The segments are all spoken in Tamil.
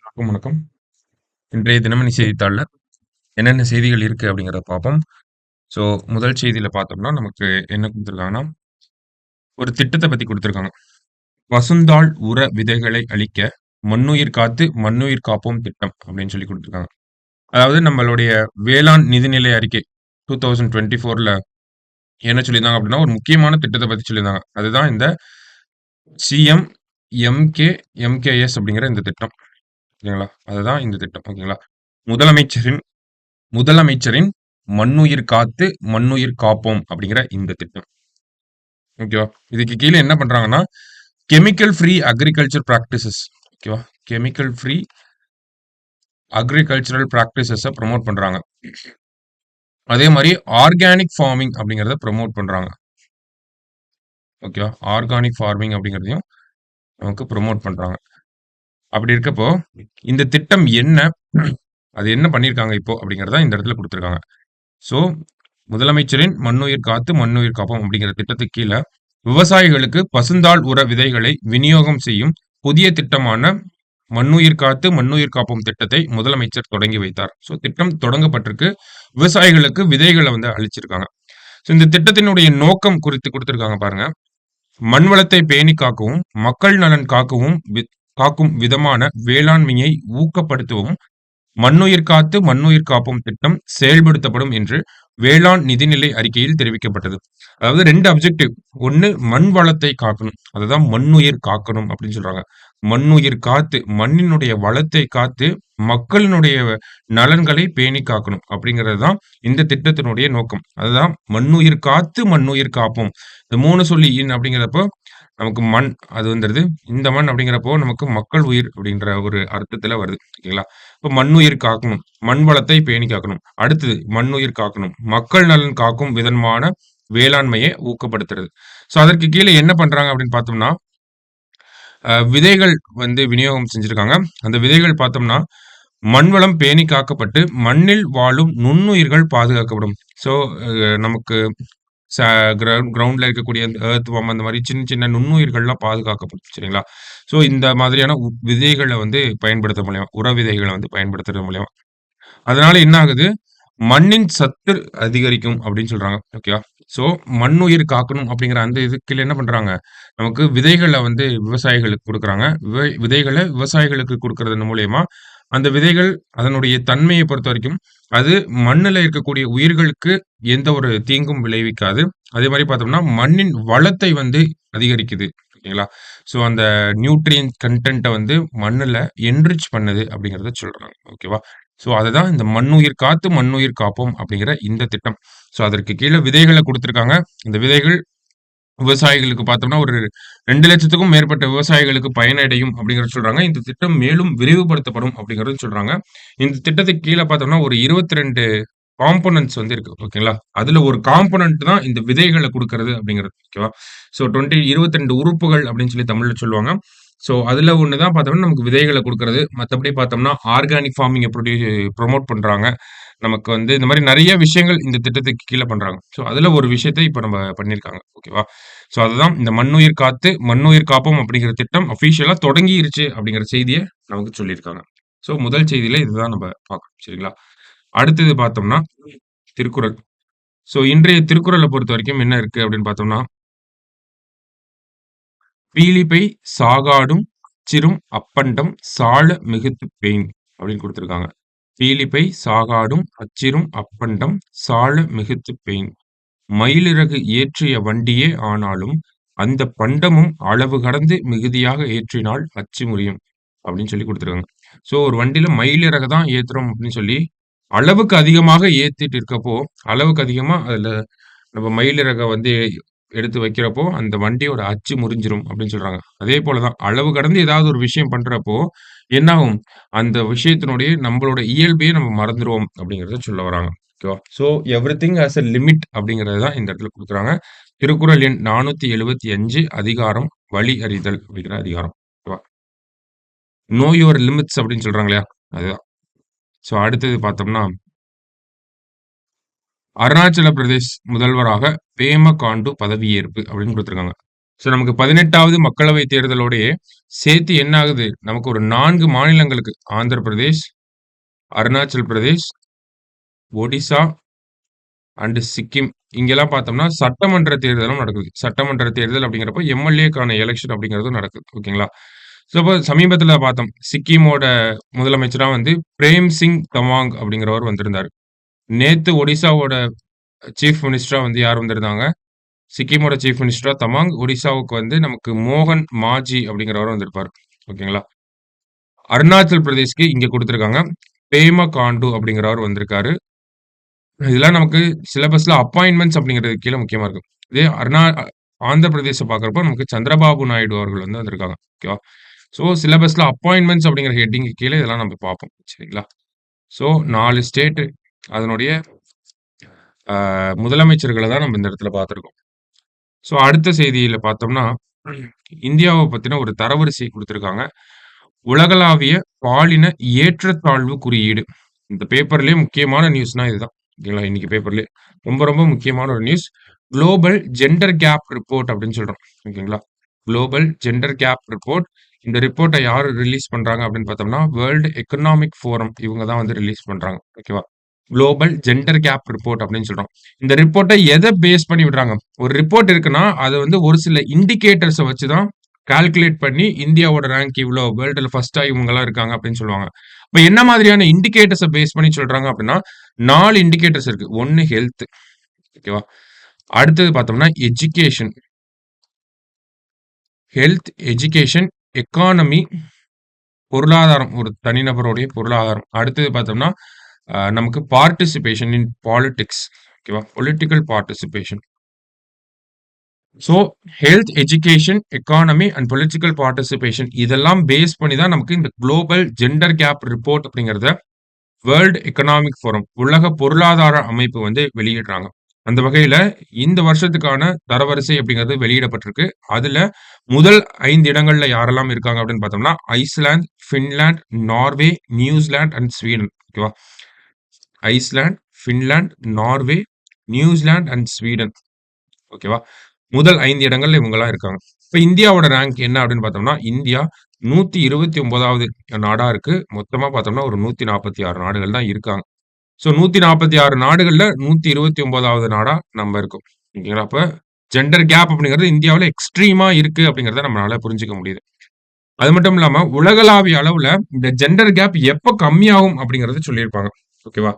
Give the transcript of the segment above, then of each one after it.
வணக்கம் வணக்கம். இன்றைய தினமணி செய்தித்தாள்ல என்னென்ன செய்திகள் இருக்கு அப்படிங்கிறத பார்ப்போம். ஸோ முதல் செய்தியில பார்த்தோம்னா, நமக்கு என்ன குடுத்துருக்காங்கன்னா, ஒரு திட்டத்த பத்தி குடுத்துருக்காங்க. "பசுந்தாள் உர விதைகளை அளிக்க மண்ணுயிர் காத்து மண்ணுயிர் காப்போம் திட்டம்" அப்படின்னு சொல்லி குடுத்துருக்காங்க. அதாவது நம்மளுடைய வேளாண் நிதிநிலை அறிக்கை 2024ல என்ன சொல்லியிருந்தாங்க அப்படின்னா, ஒரு முக்கியமான திட்டத்த பத்தி சொல்லியிருந்தாங்க. அதுதான் இந்த சிஎம் எம்கேஎஸ் அப்படிங்கிற இந்த திட்டம். ஓகேங்களா? அதுதான் இந்த திட்டம். ஓகேங்களா? முதலமைச்சரின் முதலமைச்சரின் "மண்ணுயிர் காத்து, மண்ணுயிர் காப்போம்" அப்படிங்கிற இந்த திட்டம். ஓகேவா? இதுக்கு கீழ என்ன பண்றாங்கன்னா, கெமிக்கல் ஃப்ரீ அக்ரிகல்ச்சர் பிராக்டிசஸ். ஓகேவா? கெமிக்கல் ஃப்ரீ அக்ரிகல்ச்சரல் பிராக்டிசஸ ப்ரமோட் பண்றாங்க. அதே மாரி ஆர்கானிக் ஃபார்மிங் அப்படிங்கிறத ப்ரமோட் பண்றாங்க. ஓகேவா? ஆர்கானிக் ஃபார்மிங் அப்படிங்கிறதையும் நமக்கு ப்ரமோட் பண்றாங்க. அப்படி இருக்கப்போ, இந்த திட்டம் என்ன? அது என்ன பண்ணியிருக்காங்க இப்போ? அப்படிங்கிறத இந்த இடத்துல குடுத்திருக்காங்க. ஸோ, முதலமைச்சரின் "மண்ணுயிர் காத்து, மண்ணுயிர் காப்போம்" அப்படிங்கிற திட்டத்துக்கு கீழ, விவசாயிகளுக்கு பசுந்தாள் உர விதைகளை விநியோகம் செய்யும் புதிய திட்டமான "மண்ணுயிர் காத்து, மண்ணுயிர் காப்போம்" திட்டத்தை முதலமைச்சர் தொடங்கி வைத்தார். ஸோ, திட்டம் தொடங்கப்பட்டிருக்கு. விவசாயிகளுக்கு விதைகள வந்து அளிச்சிருக்காங்க. ஸோ, இந்த திட்டத்தினுடைய நோக்கம் குறித்து குடுத்திருக்காங்க பாருங்க. மண் வளத்தை பேணி காக்கவும், மக்கள் நலன் காக்கும் விதமான வேளாண்மையை ஊக்கப்படுத்தவும் மண்ணுயிர் காத்து, மண்ணுயிர் காப்போம் திட்டம் செயல்படுத்தப்படும் என்று வேளாண் நிதிநிலை அறிக்கையில் தெரிவிக்கப்பட்டது. அதாவது 2 அப்ஜெக்டிவ். 1 மண் வளத்தை காக்கணும். அதுதான் மண்ணுயிர் காக்கணும் அப்படின்னு சொல்றாங்க. மண்ணுயிர் காத்து, மண்ணினுடைய வளத்தை காத்து, மக்களினுடைய நலன்களை பேணி காக்கணும் அப்படிங்கிறது தான் இந்த திட்டத்தினுடைய நோக்கம். அதுதான் மண்ணுயிர் காத்து, மண்ணுயிர் காப்போம். இந்த 3 சொல்லி அப்படிங்கிறப்போ நமக்கு மண் அது வந்துருது. இந்த மண் அப்படிங்கிறப்போ நமக்கு மக்கள் உயிர் அப்படின்ற ஒரு அர்த்தத்துல வருது. ஓகேங்களா? இப்ப மண்ணுயிர் காக்கணும். மண் வளத்தை பேணி காக்கணும். அடுத்தது மண்ணுயிர் காக்கணும். மக்கள் நலன் காக்கும் விதமான வேளாண்மையை ஊக்கப்படுத்துறது. ஸோ அதற்கு கீழ என்ன பண்றாங்க அப்படின்னு பார்த்தோம்னா, விதைகள் வந்து விநியோகம் செஞ்சிருக்காங்க. அந்த விதைகள் பார்த்தோம்னா, மண் வளம் பேணி காக்கப்பட்டு, மண்ணில் வாழும் நுண்ணுயிர்கள் பாதுகாக்கப்படும். ஸோ நமக்கு ச கிரவுண்ட்ல இருக்கக்கூடிய அந்த எர்த் வார்ம் அந்த மாரி சின்ன சின்ன நுண்ணுயிர்கள்லாம் பாதுகாக்கப்படும். சரிங்களா? ஸோ இந்த மாதிரியான விதைகள வந்து பயன்படுத்துறது மூலியமா, உர விதைகள வந்து பயன்படுத்துறது மூலியமா. அதனால என்ன ஆகுது? மண்ணின் சத்து அதிகரிக்கும் அப்படின்னு சொல்றாங்க. ஓகேவா? ஸோ மண்ணுயிர் காக்கணும் அப்படிங்கிற அந்த இதுக்கு என்ன பண்றாங்க? நமக்கு விதைகள வந்து விவசாயிகளுக்கு குடுக்குறாங்க. விதைகள விவசாயிகளுக்கு குடுக்குறதன் மூலியமா, அந்த விதைகள் அதனுடைய தன்மைய பொறுத்தவரைக்கும், அது மண்ணுல இருக்கக்கூடிய உயிர்களுக்கு எந்த ஒரு தீங்கும் விளைவிக்காது. அதே மாரி பார்த்தோம்னா, மண்ணின் வளத்தை வந்து அதிகரிக்குது. ஓகேங்களா? ஸோ அந்த நியூட்ரியன்ட் கன்டென்ட்ட வந்து மண்ணுல என்ரிச் பண்ணுது அப்படிங்கிறத சொல்றாங்க. ஓகேவா? ஸோ அததான் இந்த "மண்ணுயிர் காத்து, மண்ணுயிர் காப்போம்" அப்படிங்கிற இந்த திட்டம். ஸோ அதற்கு கீழ விதைகள குடுத்திருக்காங்க. இந்த விதைகள் விவசாயிகளுக்கு பார்த்தோம்னா, ஒரு 2,00,000த்துக்கும் மேற்பட்ட விவசாயிகளுக்கு பயனடையும் அப்படிங்கிறத சொல்றாங்க. இந்த திட்டம் மேலும் விரிவுபடுத்தப்படும் அப்படிங்கிறதும் சொல்றாங்க. இந்த திட்டத்துக்கு கீழ பார்த்தோம்னா, ஒரு 22 காம்போனன்ட்ஸ் வந்து இருக்கு. ஓகேங்களா? அதுல ஒரு காம்போனன்ட் தான் இந்த விதைகள குடுக்குறது அப்படிங்கிறது. ஓகேவா? ஸோ 22 உறுப்புகள் அப்படின்னு சொல்லி தமிழ்ல சொல்லுவாங்க. ஸோ அதுல ஒண்ணு தான் பார்த்தோம்னா, நமக்கு விதைகள குடுக்குறது. மத்தபடி பார்த்தோம்னா, ஆர்கானிக் ஃபார்மிங்க ப்ரமோட் பண்றாங்க. நமக்கு வந்து இந்த மாரி நெறைய விஷயங்கள் இந்த திட்டத்துக்கு கீழ பண்றாங்க. ஸோ அதுல ஒரு விஷயத்த இப்ப நம்ம பண்ணியிருக்காங்க. ஓகேவா? ஸோ அதுதான் இந்த "மண்ணுயிர் காத்து, மண்ணுயிர் காப்போம்" அப்படிங்கிற திட்டம் அஃபிஷியலா தொடங்கிருச்சு அப்படிங்கிற செய்திய நமக்கு சொல்லியிருக்காங்க. ஸோ முதல் செய்தியில இதுதான் நம்ம பார்க்கிறோம். சரிங்களா? அடுத்தது பார்த்தோம்னா, திருக்குறள். ஸோ இன்றைய திருக்குறள பொறுத்தவரைக்கும் என்ன இருக்கு அப்படின்னு பார்த்தோம்னா, "பீலிபை சாகாடும் அச்சிரும் அப்பண்டம் சால மிகுத்துப் பேண்" அப்படின்னு குடுத்திருக்காங்க. "பீலிபை சாகாடும் அச்சிரும் அப்பண்டம் சால மிகுத்துப் பேண். மயிலிறகு ஏற்றிய வண்டியே ஆனாலும், அந்தப் பண்டமும் அளவு கடந்து மிகுதியாக ஏற்றினால் அச்சு முறியும்" அப்படின்னு சொல்லி குடுத்திருக்காங்க. ஸோ ஒரு வண்டியில மயிலிறக தான் ஏத்துறோம் அப்படின்னு சொல்லி, அளவுக்கு அதிகமாக ஏத்திட்டு இருக்கப்போ, அளவுக்கு அதிகமா அதுல நம்ம மயிலிறக வந்து எடுத்து வைக்கிறப்போ, அந்த வண்டியோட அச்சு முறிஞ்சிரும் அப்படின்னு சொல்றாங்க. அதே போல தான் அளவு கடந்து ஏதாவது ஒரு விஷயம் பண்றப்போ, என்னாகும்? அந்த விஷயத்தினுடைய நம்பளோட இயல்பையே நம்ம மறந்துருவோம் அப்படிங்கிறத சொல்ல வராங்க. ஓகேவா? So everything has a limit அப்படிங்கிறது தான் இந்த இடத்துல குடுக்குறாங்க. திருக்குறள் எண் 475 அதிகாரம் வழி அறிதல் அப்படிங்கிற அதிகாரம். ஓகேவா? நோ யுவர் லிமிட்ஸ் அப்படின்னு சொல்றாங்க இல்லையா? அதுதான். ஸோ அடுத்தது பார்த்தோம்னா, அருணாச்சல பிரதேஷ் முதல்வராக பேமா காண்டு பதவியேற்பு அப்படின்னு குடுத்திருக்காங்க. ஸோ நமக்கு 18வது மக்களவை தேர்தலோடயே சேர்த்து என்ன ஆகுது? நமக்கு ஒரு 4 மாநிலங்களுக்கு ஆந்திர பிரதேஷ், அருணாச்சல் பிரதேஷ், ஒடிசா அண்ட் சிக்கிம் இங்கெல்லாம் பார்த்தோம்னா சட்டமன்ற தேர்தலும் நடக்குது. சட்டமன்ற தேர்தல் அப்படிங்கிறப்போ எம்.எல்.ஏக்கான எலக்ஷன் அப்படிங்கிறதும் நடக்குது. ஓகேங்களா? ஸோ இப்போ சமீபத்தில பார்த்தோம். சிக்கிமோட முதலமைச்சரா வந்து பிரேம் சிங் தமாங் அப்படிங்கிறவர் வந்திருந்தாரு. நேத்து ஒடிசாவோட சீஃப் மினிஸ்டரா வந்து யார் வந்திருந்தாங்க? சிக்கிமோட சீஃப் மினிஸ்டரா தமாங். ஒடிசாவுக்கு வந்து நமக்கு மோகன் மாஜி அப்படிங்கிறவர் வந்திருப்பாரு. ஓகேங்களா? அருணாச்சல் பிரதேஷ்க்கு இங்க குடுத்திருக்காங்க. பேமா காண்டு அப்படிங்கிறவர் வந்திருக்காரு. இதெல்லாம் நமக்கு சிலபஸ்ல அப்பாயின்ட்மென்ட்ஸ் அப்படிங்கிறது கீழ முக்கியமா இருக்கு. இதே ஆந்திர பிரதேச பார்க்கிறப்போ நமக்கு சந்திரபாபு நாயுடு அவர்கள் வந்து வந்திருக்காங்க. ஓகேவா? ஸோ சிலபஸ்ல அப்பாயின்ட்மென்ட்ஸ் அப்படிங்கிற ஹெட்டிங்க்கு கீழ இதெல்லாம் நம்ம பார்ப்போம். சரிங்களா? ஸோ 4 ஸ்டேட் அதனுடைய முதலமைச்சர்கள தான் நம்ம இந்த இடத்துல பார்த்திருக்கோம். ஸோ அடுத்த செய்தியில பார்த்தோம்னா, இந்தியாவ பத்தின ஒரு தரவரிசை குடுத்திருக்காங்க. உலகளாவிய பாலின ஏற்றத்தாழ்வு குறியீடு. இந்த பேப்பர்லயே முக்கியமான நியூஸ்னா இதுதான். ஓகேங்களா? இன்னைக்கு பேப்பர்லயே. ரொம்ப ரொம்ப முக்கியமான ஒரு news. Global gender gap report அப்படின்னு சொல்றோம். ஓகேங்களா? Global gender gap report. இந்த ரிப்போர்ட்ட யாரு ரிலீஸ் பண்றாங்க அப்படின்னு பார்த்தோம்னா, வேர்ல்ட் எக்கனாமிக் ஃபோரம் இவங்க தான் வந்து ரிலீஸ் பண்றாங்க. ஓகேவா? குளோபல் ஜெண்டர் கேப் ரிப்போர்ட் அப்படின்னு சொல்றோம். இந்த ரிப்போர்ட்ட எத பேஸ் பண்ணி விடுறாங்க? ஒரு ரிப்போர்ட் இருக்குன்னா, அது வந்து ஒரு சில இண்டிகேட்டர்ஸ வச்சு தான் கால்குலேட் பண்ணி இந்தியாவோட ரேங்க் இவ்ளோ, வேர்ல்டுல ஃபர்ஸ்ட்டா இவங்கலாம் இருக்காங்க அப்படின்னு சொல்லுவாங்க. அப்ப என்ன மாதிரியான இண்டிகேட்டர்ஸ பேஸ் பண்ணி சொல்றாங்க அப்படின்னா, 4 இண்டிகேட்டர்ஸ் இருக்கு. 1 ஹெல்த். ஓகேவா? அடுத்தது பார்த்தோம்னா எஜுகேஷன். ஹெல்த், எஜுகேஷன், எக்கானமி, பொருளாதாரம். ஒரு தனிநபருடைய பொருளாதாரம். அடுத்தது பார்த்தோம்னா, நமக்கு பார்ட்டிசிபேஷன் இன் பாலிடிக்ஸ். ஓகேவா? Political participation. So health, education, economy and political participation இதெல்லாம் பேஸ் பண்ணி தான் நமக்கு இந்த குளோபல் ஜெண்டர் கேப் ரிப்போர்ட் அப்படிங்கிறத வேர்ல்ட் எக்கனாமிக் ஃபோரம் உலக பொருளாதார அமைப்பு வந்து வெளியிடுறாங்க. அந்த வகையில இந்த வருஷத்துக்கான தரவரிசை அப்படிங்கிறது வெளியிடப்பட்டிருக்கு. அதுல முதல் 5 இடங்கள்ல யாரெல்லாம் இருக்காங்க அப்படின்னு பார்த்தோம்னா, Iceland, Finland, Norway, New Zealand and Sweden. ஓகேவா? Iceland, Finland, Norway, New Zealand and Sweden. ஓகேவா? முதல் 5 இடங்கள்ல இவங்கலாம் இருக்காங்க. இப்ப இந்தியாவோட ரேங்க் என்ன அப்படின்னு பார்த்தோம்னா, இந்தியா 129வது நாடா இருக்கு. மொத்தமா பார்த்தோம்னா ஒரு 146 நாடுகள் தான் இருக்காங்க. ஸோ 146 நாடுகள்ல 129வது நாடா நம்ம இருக்கோம். ஓகேங்களா? அப்ப ஜெண்டர் கேப் அப்படிங்கிறது இந்தியாவுல எக்ஸ்ட்ரீமா இருக்கு அப்படிங்கிறத நம்மளால புரிஞ்சுக்க முடியுது. அது மட்டும் இல்லாம உலகளாவிய அளவுல இந்த ஜெண்டர் கேப் எப்ப கம்மியாகும் அப்படிங்கிறத சொல்லியிருப்பாங்க. ஓகேவா?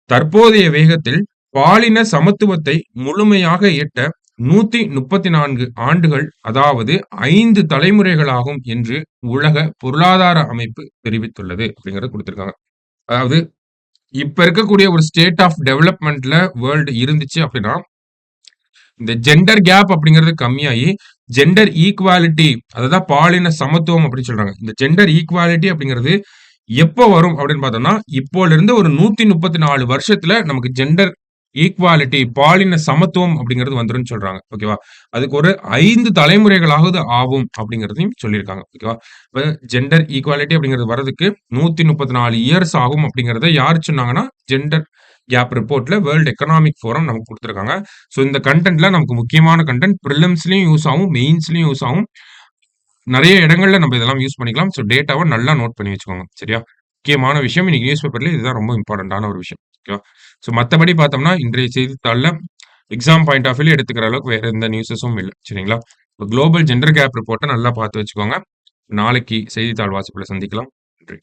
தற்போதைய வேகத்தில் பாலின சமத்துவத்தை முழுமையாக எட்ட 134 ஆண்டுகள் அதாவது 5 தலைமுறைகளாகும் என்று உலக பொருளாதார அமைப்பு தெரிவித்துள்ளது அப்படிங்கிறத குடுத்திருக்காங்க. அதாவது இப்ப இருக்கக்கூடிய ஒரு ஸ்டேட் ஆஃப் டெவலப்மென்ட்ல வேர்ல்டு இருந்துச்சு அப்படின்னா, இந்த ஜெண்டர் கேப் அப்படிங்கிறது கம்மியாயி, ஜெண்டர் ஈக்வாலிட்டி அததான் பாலின சமத்துவம் அப்படின்னு சொல்றாங்க. இந்த ஜெண்டர் ஈக்வாலிட்டி அப்படிங்கிறது எப்போ வரும் அப்படின்னு பார்த்தோம்னா, இப்போலிருந்து ஒரு 134 வருஷத்துல நமக்கு ஜெண்டர் ஈக்வாலிட்டி பாலின சமத்துவம் அப்படிங்கிறது வந்துரும்னு சொல்றாங்க. ஓகேவா? அதுக்கு ஒரு 5 தலைமுறைகளாவது ஆகும் அப்படிங்கிறதையும் சொல்லியிருக்காங்க. ஓகேவா? இப்ப ஜெண்டர் ஈக்வாலிட்டி அப்படிங்கிறது வரதுக்கு 134 இயர்ஸ் ஆகும் அப்படிங்கிறத யார் சொன்னாங்கன்னா, ஜெண்டர் கேப் ரிப்போர்ட்ல வேர்ல்ட் எக்கனாமிக் ஃபோரம் நமக்கு குடுத்திருக்காங்க. ஸோ இந்த கன்டென்ட்ல நமக்கு முக்கியமான கன்டென்ட் பிரிலிம்ஸ்லயும் யூஸ் ஆகும், மெயின்ஸ்லயும் யூஸ் ஆகும். நெறைய இடங்கள்ல நம்ம இதெல்லாம் யூஸ் பண்ணிக்கலாம். ஸோ டேட்டாவ நல்லா நோட் பண்ணி வச்சுக்கோங்க. சரியா? முக்கியமான விஷயம் இன்னைக்கு நியூஸ் பேப்பர்ல இதுதான் ரொம்ப இம்பார்ட்டன்ட்டான ஒரு விஷயம். ஓகேவா? ஸோ மத்தபடி பார்த்தோம்னா, இன்றைய செய்தித்தாள்ல எக்ஸாம் பாயிண்ட் ஆஃப் வியூல எடுத்துக்கிற அளவுக்கு வேற எந்த நியூஸஸும் இல்ல. சரிங்களா? குளோபல் ஜெண்டர் கேப் ரிப்போர்ட்ட நல்லா பார்த்து வச்சுக்கோங்க. நாளைக்கு செய்தித்தாள் வாசிப்புல சந்திக்கலாம். நன்றி.